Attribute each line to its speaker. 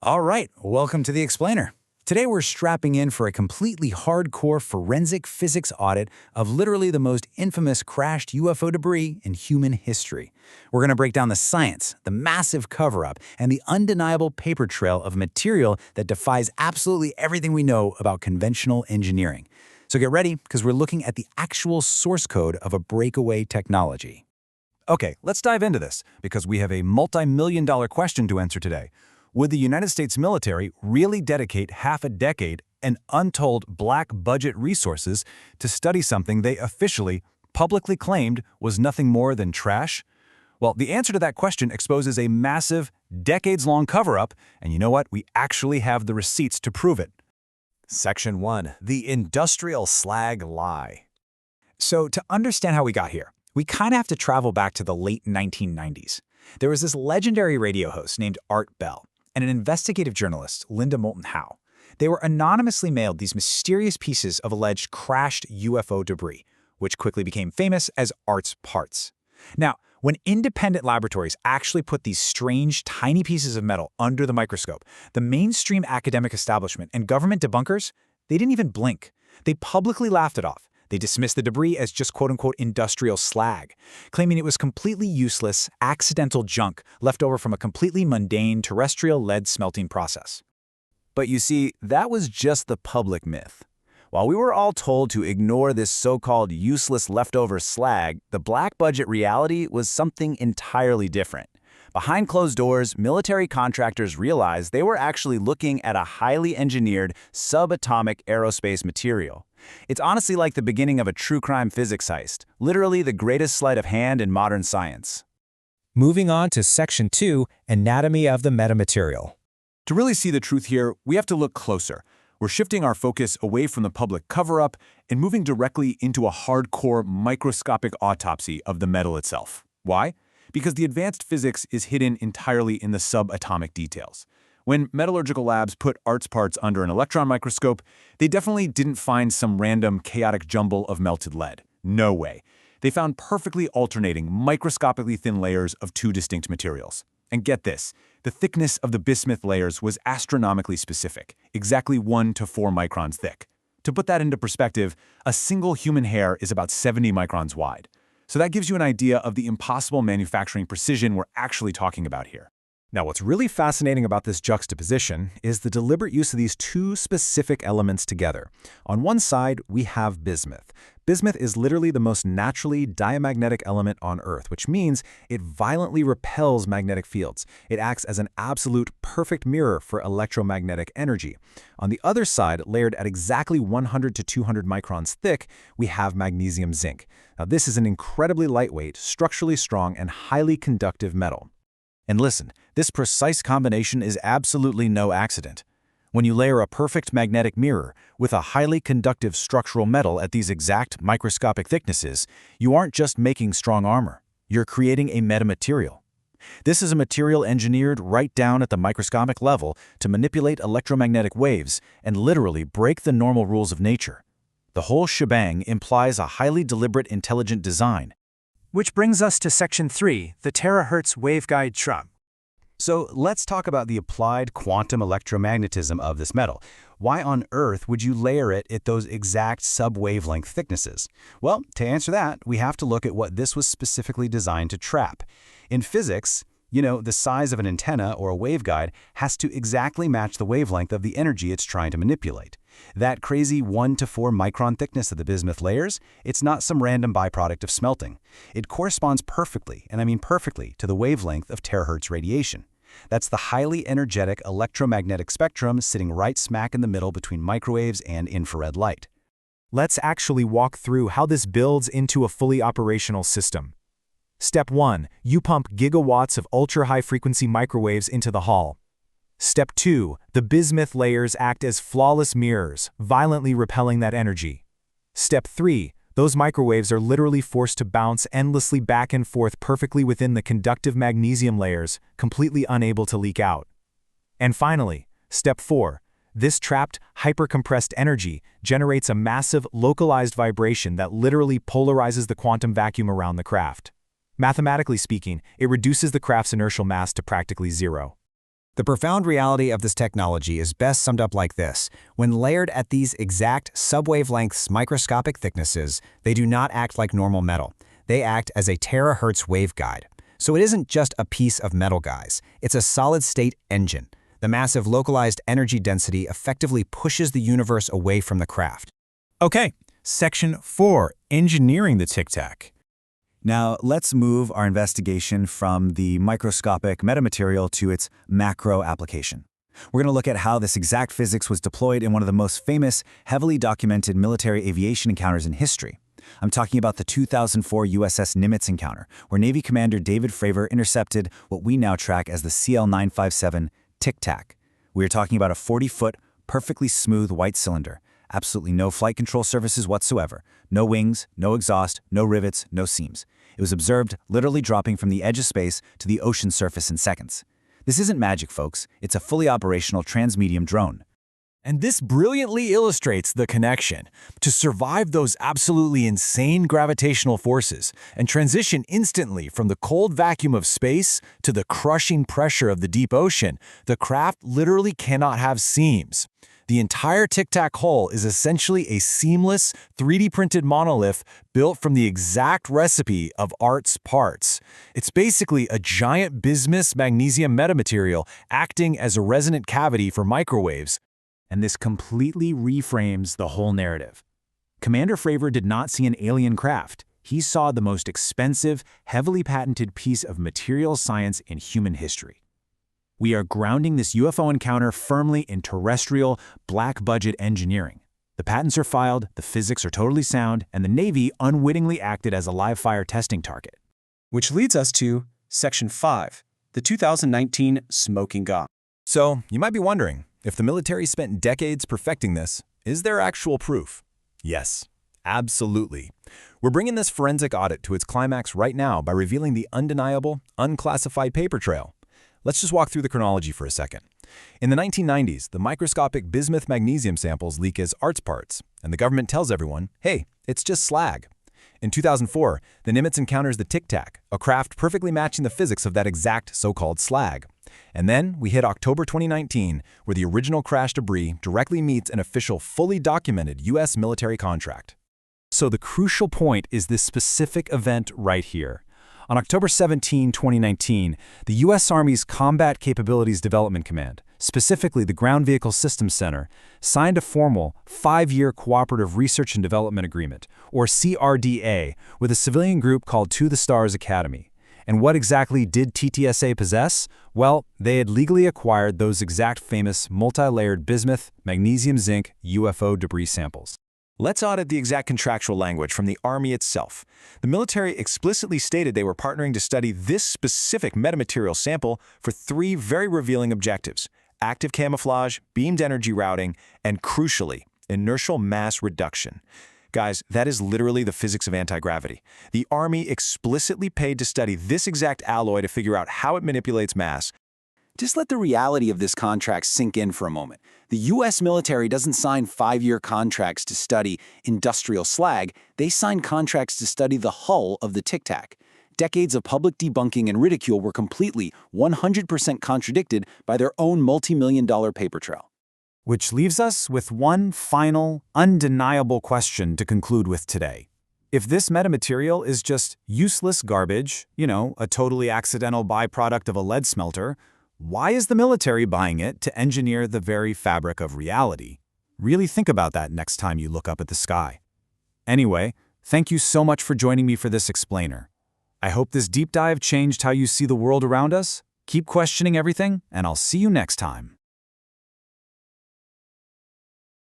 Speaker 1: All right, welcome to the Explainer. Today we're strapping in for a completely hardcore forensic physics audit of literally the most infamous crashed UFO debris in human history. We're going to break down the science, the massive cover-up, and the undeniable paper trail of material that defies absolutely everything we know about conventional engineering. So get ready, because we're looking at the actual source code of a breakaway technology.
Speaker 2: Okay, let's dive into this, because we have a multi-million-dollar question to answer today. Would the United States military really dedicate half a decade and untold black budget resources to study something they officially, publicly claimed was nothing more than trash? Well, the answer to that question exposes a massive, decades-long cover-up, and you know what? We actually have the receipts to prove it.
Speaker 3: Section 1. The Industrial Slag Lie.
Speaker 1: So to understand how we got here, we kind of have to travel back to the late 1990s. There was this legendary radio host named Art Bell and an investigative journalist, Linda Moulton Howe. They were anonymously mailed these mysterious pieces of alleged crashed UFO debris, which quickly became famous as Art's parts. Now, when independent laboratories actually put these strange, tiny pieces of metal under the microscope, the mainstream academic establishment and government debunkers, they didn't even blink. They publicly laughed it off. They dismissed the debris as just quote-unquote industrial slag, claiming it was completely useless, accidental junk left over from a completely mundane terrestrial lead smelting process.
Speaker 2: But you see, that was just the public myth. While we were all told to ignore this so-called useless leftover slag, the black budget reality was something entirely different. Behind closed doors, military contractors realized they were actually looking at a highly engineered subatomic aerospace material. It's honestly like the beginning of a true crime physics heist, literally the greatest sleight of hand in modern science.
Speaker 4: Moving on to Section 2, Anatomy of the Metamaterial.
Speaker 2: To really see the truth here, we have to look closer. We're shifting our focus away from the public cover-up and moving directly into a hardcore microscopic autopsy of the metal itself. Why? Because the advanced physics is hidden entirely in the subatomic details. When metallurgical labs put Art's parts under an electron microscope, they definitely didn't find some random chaotic jumble of melted lead. No way. They found perfectly alternating, microscopically thin layers of two distinct materials. And get this, the thickness of the bismuth layers was astronomically specific, exactly 1 to 4 microns thick. To put that into perspective, a single human hair is about 70 microns wide. So that gives you an idea of the impossible manufacturing precision we're actually talking about here.
Speaker 4: Now, what's really fascinating about this juxtaposition is the deliberate use of these two specific elements together. On one side, we have bismuth. Bismuth is literally the most naturally diamagnetic element on Earth, which means it violently repels magnetic fields. It acts as an absolute perfect mirror for electromagnetic energy. On the other side, layered at exactly 100 to 200 microns thick, we have magnesium-zinc. Now, this is an incredibly lightweight, structurally strong, and highly conductive metal. And listen, this precise combination is absolutely no accident. When you layer a perfect magnetic mirror with a highly conductive structural metal at these exact microscopic thicknesses, you aren't just making strong armor. You're creating a metamaterial. This is a material engineered right down at the microscopic level to manipulate electromagnetic waves and literally break the normal rules of nature. The whole shebang implies a highly deliberate, intelligent design.
Speaker 5: Which brings us to Section 3, the Terahertz Waveguide shrub.
Speaker 4: So let's talk about the applied quantum electromagnetism of this metal. Why on earth would you layer it at those exact sub-wavelength thicknesses? Well, to answer that, we have to look at what this was specifically designed to trap. In physics, the size of an antenna or a waveguide has to exactly match the wavelength of the energy it's trying to manipulate. That crazy 1 to 4 micron thickness of the bismuth layers, it's not some random byproduct of smelting. It corresponds perfectly, and I mean perfectly, to the wavelength of terahertz radiation. That's the highly energetic electromagnetic spectrum sitting right smack in the middle between microwaves and infrared light.
Speaker 5: Let's actually walk through how this builds into a fully operational system. Step 1. You pump gigawatts of ultra-high-frequency microwaves into the hull. Step 2. The bismuth layers act as flawless mirrors, violently repelling that energy. Step 3. Those microwaves are literally forced to bounce endlessly back and forth perfectly within the conductive magnesium layers, completely unable to leak out. And finally, Step 4. This trapped, hypercompressed energy generates a massive, localized vibration that literally polarizes the quantum vacuum around the craft. Mathematically speaking, it reduces the craft's inertial mass to practically zero. The profound reality of this technology is best summed up like this. When layered at these exact subwavelengths microscopic thicknesses, they do not act like normal metal. They act as a terahertz waveguide. So it isn't just a piece of metal, guys. It's a solid-state engine. The massive localized energy density effectively pushes the universe away from the craft.
Speaker 1: Okay, Section 4, Engineering the Tic-Tac. Now, let's move our investigation from the microscopic metamaterial to its macro application. We're going to look at how this exact physics was deployed in one of the most famous, heavily documented military aviation encounters in history. I'm talking about the 2004 USS Nimitz encounter, where Navy Commander David Fravor intercepted what we now track as the CL-957 Tic-Tac. We are talking about a 40-foot, perfectly smooth white cylinder. Absolutely no flight control surfaces whatsoever. No wings, no exhaust, no rivets, no seams. It was observed literally dropping from the edge of space to the ocean surface in seconds. This isn't magic, folks. It's a fully operational transmedium drone.
Speaker 4: And this brilliantly illustrates the connection. To survive those absolutely insane gravitational forces and transition instantly from the cold vacuum of space to the crushing pressure of the deep ocean, the craft literally cannot have seams. The entire Tic-Tac hull is essentially a seamless, 3D printed monolith built from the exact recipe of Art's parts. It's basically a giant bismuth magnesium metamaterial acting as a resonant cavity for microwaves.
Speaker 1: And this completely reframes the whole narrative. Commander Fravor did not see an alien craft. He saw the most expensive, heavily patented piece of material science in human history. We are grounding this UFO encounter firmly in terrestrial, black-budget engineering. The patents are filed, the physics are totally sound, and the Navy unwittingly acted as a live-fire testing target.
Speaker 6: Which leads us to Section 5, the 2019 Smoking Gun.
Speaker 4: So, you might be wondering, if the military spent decades perfecting this, is there actual proof? Yes, absolutely. We're bringing this forensic audit to its climax right now by revealing the undeniable, unclassified paper trail. Let's just walk through the chronology for a second. In the 1990s, the microscopic bismuth magnesium samples leak as Art's parts, and the government tells everyone, hey, it's just slag. In 2004, the Nimitz encounters the Tic-Tac, a craft perfectly matching the physics of that exact so-called slag. And then we hit October 2019, where the original crash debris directly meets an official, fully documented U.S. military contract.
Speaker 5: So the crucial point is this specific event right here. On October 17, 2019, the U.S. Army's Combat Capabilities Development Command, specifically the Ground Vehicle Systems Center, signed a formal 5-year Cooperative Research and Development Agreement, or CRDA, with a civilian group called To the Stars Academy. And what exactly did TTSA possess? Well, they had legally acquired those exact famous multi-layered bismuth, magnesium-zinc UFO debris samples.
Speaker 4: Let's audit the exact contractual language from the Army itself. The military explicitly stated they were partnering to study this specific metamaterial sample for 3 very revealing objectives: active camouflage, beamed energy routing, and crucially, inertial mass reduction. Guys, that is literally the physics of anti-gravity. The Army explicitly paid to study this exact alloy to figure out how it manipulates mass.
Speaker 7: Just let the reality of this contract sink in for a moment. The U.S. military doesn't sign 5-year contracts to study industrial slag. They sign contracts to study the hull of the Tic-Tac. Decades of public debunking and ridicule were completely, 100% contradicted by their own multi-million-dollar paper trail.
Speaker 1: Which leaves us with one final, undeniable question to conclude with today. If this metamaterial is just useless garbage, a totally accidental byproduct of a lead smelter, why is the military buying it to engineer the very fabric of reality? Really think about that next time you look up at the sky. Anyway, thank you so much for joining me for this explainer. I hope this deep dive changed how you see the world around us. Keep questioning everything, and I'll see you next time.